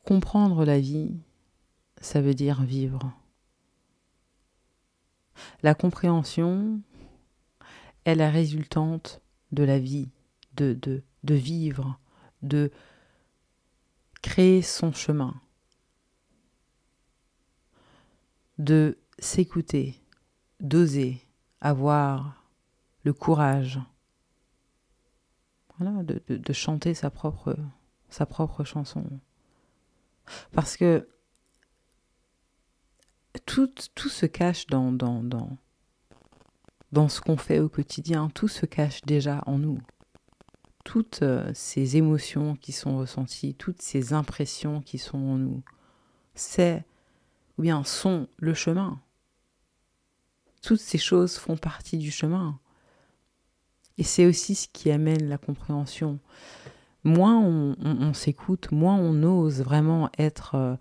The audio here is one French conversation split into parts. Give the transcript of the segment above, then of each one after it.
comprendre la vie, ça veut dire vivre. La compréhension est la résultante de la vie, de vivre, de créer son chemin, de s'écouter, d'oser, avoir le courage, voilà, de chanter sa propre chanson. Parce que tout se cache dans ce qu'on fait au quotidien, tout se cache déjà en nous. Toutes ces émotions qui sont ressenties, toutes ces impressions qui sont en nous, sont le chemin. Toutes ces choses font partie du chemin. Et c'est aussi ce qui amène la compréhension. Moins on s'écoute, moins on ose vraiment être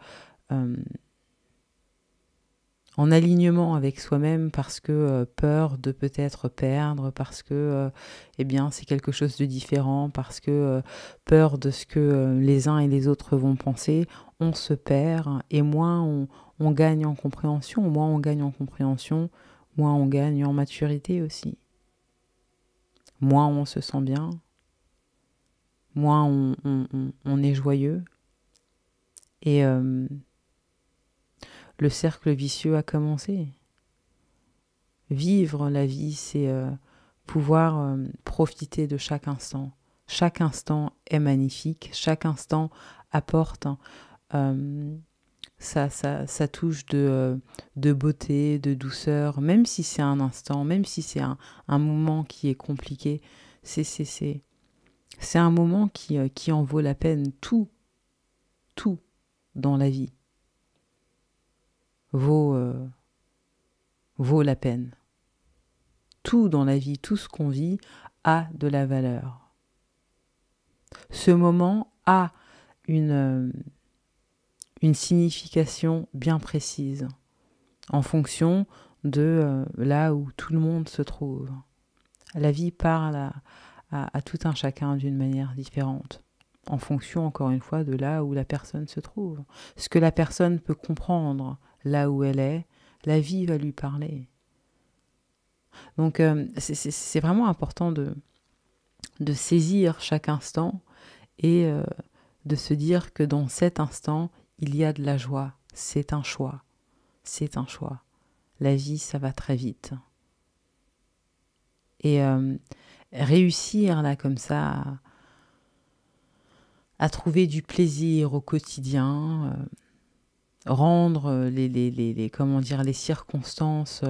en alignement avec soi-même parce que peur de peut-être perdre, parce que c'est quelque chose de différent, parce que peur de ce que les uns et les autres vont penser, on se perd et moins on gagne en compréhension, moins on gagne en maturité aussi. Moins on se sent bien, moins on est joyeux. Et le cercle vicieux a commencé. Vivre la vie, c'est pouvoir profiter de chaque instant. Chaque instant est magnifique, chaque instant apporte sa touche de beauté, de douceur, même si c'est un instant, même si c'est un moment qui est compliqué, c'est un moment qui en vaut la peine. Tout dans la vie vaut la peine. Tout dans la vie, tout ce qu'on vit a de la valeur. Ce moment a une signification bien précise en fonction de là où tout le monde se trouve. La vie parle à tout un chacun d'une manière différente, en fonction, encore une fois, de là où la personne se trouve. Ce que la personne peut comprendre là où elle est, la vie va lui parler. Donc, c'est vraiment important de saisir chaque instant et de se dire que dans cet instant, il y a de la joie. C'est un choix. C'est un choix. La vie, ça va très vite. Et réussir, là, comme ça, à trouver du plaisir au quotidien, rendre les circonstances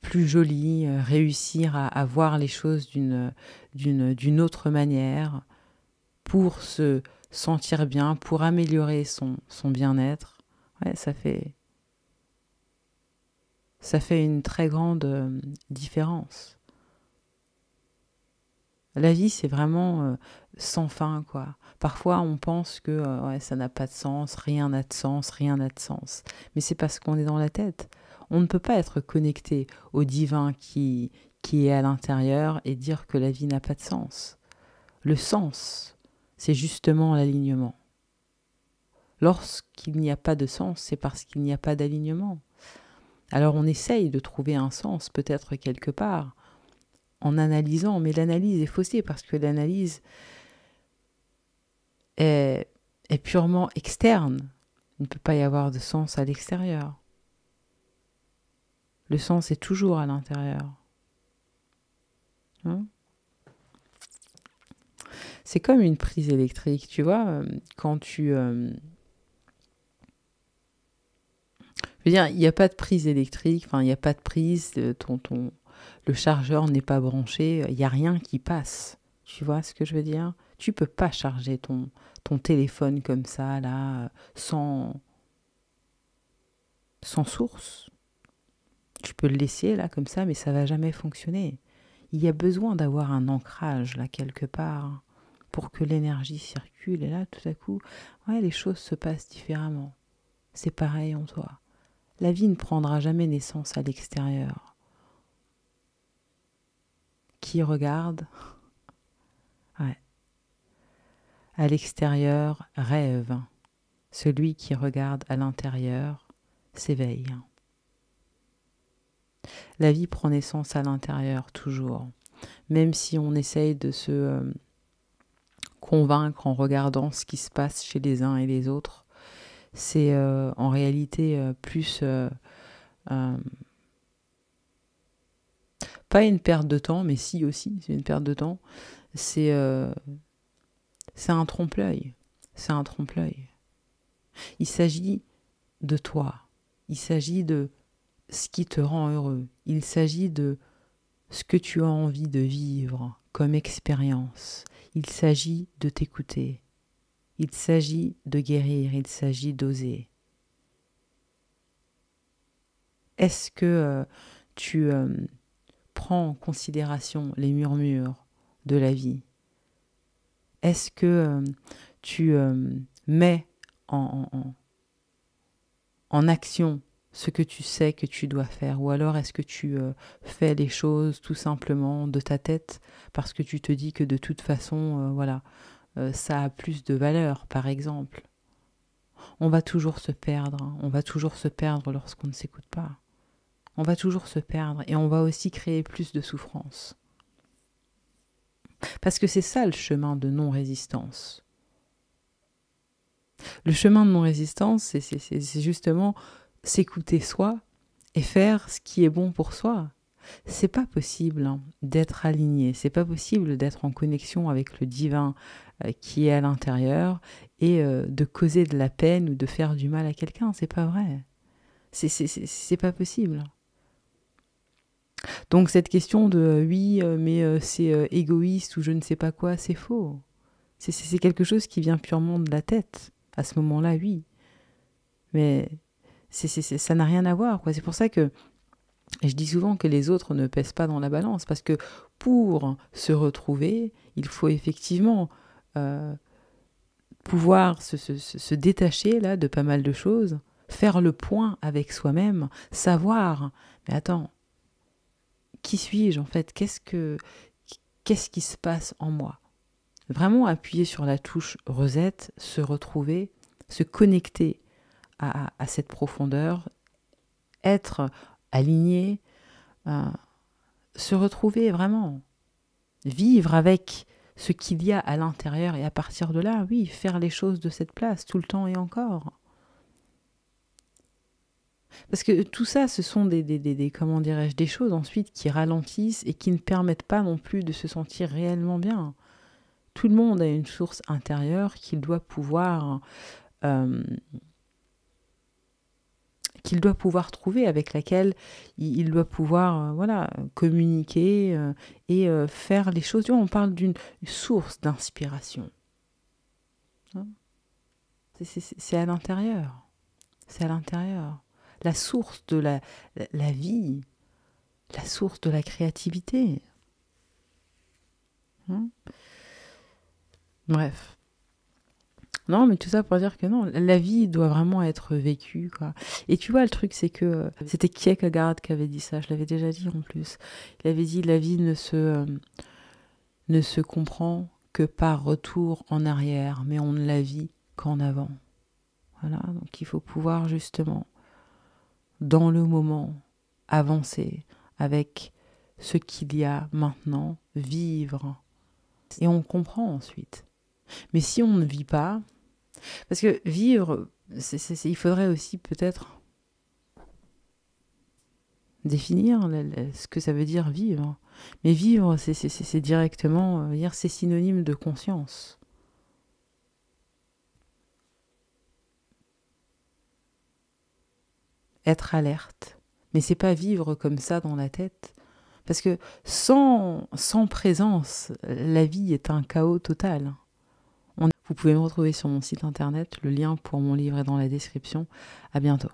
plus jolies, réussir à voir les choses d'une autre manière pour se sentir bien, pour améliorer son bien-être. Ouais, ça fait une très grande différence. La vie, c'est vraiment sans fin, quoi. Parfois, on pense que ça n'a pas de sens, rien n'a de sens, rien n'a de sens. Mais c'est parce qu'on est dans la tête. On ne peut pas être connecté au divin qui est à l'intérieur et dire que la vie n'a pas de sens. Le sens, c'est justement l'alignement. Lorsqu'il n'y a pas de sens, c'est parce qu'il n'y a pas d'alignement. Alors on essaye de trouver un sens, peut-être quelque part, en analysant, mais l'analyse est faussée parce que l'analyse est purement externe. Il ne peut pas y avoir de sens à l'extérieur. Le sens est toujours à l'intérieur. Hein? C'est comme une prise électrique, tu vois, quand tu... je veux dire, il n'y a pas de prise électrique, enfin, il n'y a pas de prise, le chargeur n'est pas branché, il n'y a rien qui passe. Tu vois ce que je veux dire? Tu peux pas charger ton téléphone comme ça, là, sans source. Tu peux le laisser, là, comme ça, mais ça va jamais fonctionner. Il y a besoin d'avoir un ancrage, là, quelque part, pour que l'énergie circule. Et là, tout à coup, ouais, les choses se passent différemment. C'est pareil en toi. La vie ne prendra jamais naissance à l'extérieur. Qui regarde, ouais, à l'extérieur rêve. Celui qui regarde à l'intérieur s'éveille. La vie prend naissance à l'intérieur toujours, même si on essaye de se convaincre en regardant ce qui se passe chez les uns et les autres. C'est en réalité plus pas une perte de temps, mais si aussi, c'est une perte de temps. C'est un trompe-l'œil. C'est un trompe-l'œil. Il s'agit de toi. Il s'agit de ce qui te rend heureux. Il s'agit de ce que tu as envie de vivre comme expérience. Il s'agit de t'écouter. Il s'agit de guérir. Il s'agit d'oser. Est-ce que tu prends en considération les murmures de la vie? Est-ce que tu mets en action ce que tu sais que tu dois faire? Ou alors est-ce que tu fais les choses tout simplement de ta tête parce que tu te dis que de toute façon, voilà, ça a plus de valeur, par exemple? On va toujours se perdre, hein. On va toujours se perdre lorsqu'on ne s'écoute pas. On va toujours se perdre et on va aussi créer plus de souffrance. Parce que c'est ça le chemin de non-résistance. Le chemin de non-résistance, c'est justement s'écouter soi et faire ce qui est bon pour soi. C'est pas possible d'être aligné, c'est pas possible d'être en connexion avec le divin qui est à l'intérieur et de causer de la peine ou de faire du mal à quelqu'un. C'est pas vrai. C'est pas possible. Donc cette question de oui, mais c'est égoïste ou je ne sais pas quoi, c'est faux. C'est quelque chose qui vient purement de la tête. À ce moment-là, oui. Mais ça n'a rien à voir, quoi. C'est pour ça que je dis souvent que les autres ne pèsent pas dans la balance. Parce que pour se retrouver, il faut effectivement pouvoir se détacher là, de pas mal de choses, faire le point avec soi-même, savoir, mais attends, qui suis-je en fait? Qu'est-ce qui se passe en moi? Vraiment appuyer sur la touche reset, se retrouver, se connecter à cette profondeur, être aligné, se retrouver vraiment, vivre avec ce qu'il y a à l'intérieur et à partir de là, oui, faire les choses de cette place tout le temps et encore. Parce que tout ça, ce sont comment dirais-je, des choses ensuite qui ralentissent et qui ne permettent pas non plus de se sentir réellement bien. Tout le monde a une source intérieure qu'il doit pouvoir trouver, avec laquelle il doit pouvoir voilà, communiquer et faire les choses. Tu vois, on parle d'une source d'inspiration. Hein? C'est à l'intérieur. C'est à l'intérieur. La source de la vie, la source de la créativité. Hein? Bref. Non, mais tout ça pour dire que non, la vie doit vraiment être vécue, quoi. Et tu vois, le truc, c'est que c'était Kierkegaard qui avait dit ça, je l'avais déjà dit en plus. Il avait dit, la vie ne se comprend que par retour en arrière, mais on ne la vit qu'en avant. Voilà, donc il faut pouvoir justement, dans le moment, avancer avec ce qu'il y a maintenant, vivre. Et on comprend ensuite. Mais si on ne vit pas, parce que vivre, il faudrait aussi peut-être définir ce que ça veut dire vivre. Mais vivre, c'est directement, c'est synonyme de conscience. Être alerte. Mais c'est pas vivre comme ça dans la tête. Parce que sans présence, la vie est un chaos total. Vous pouvez me retrouver sur mon site internet, le lien pour mon livre est dans la description. À bientôt.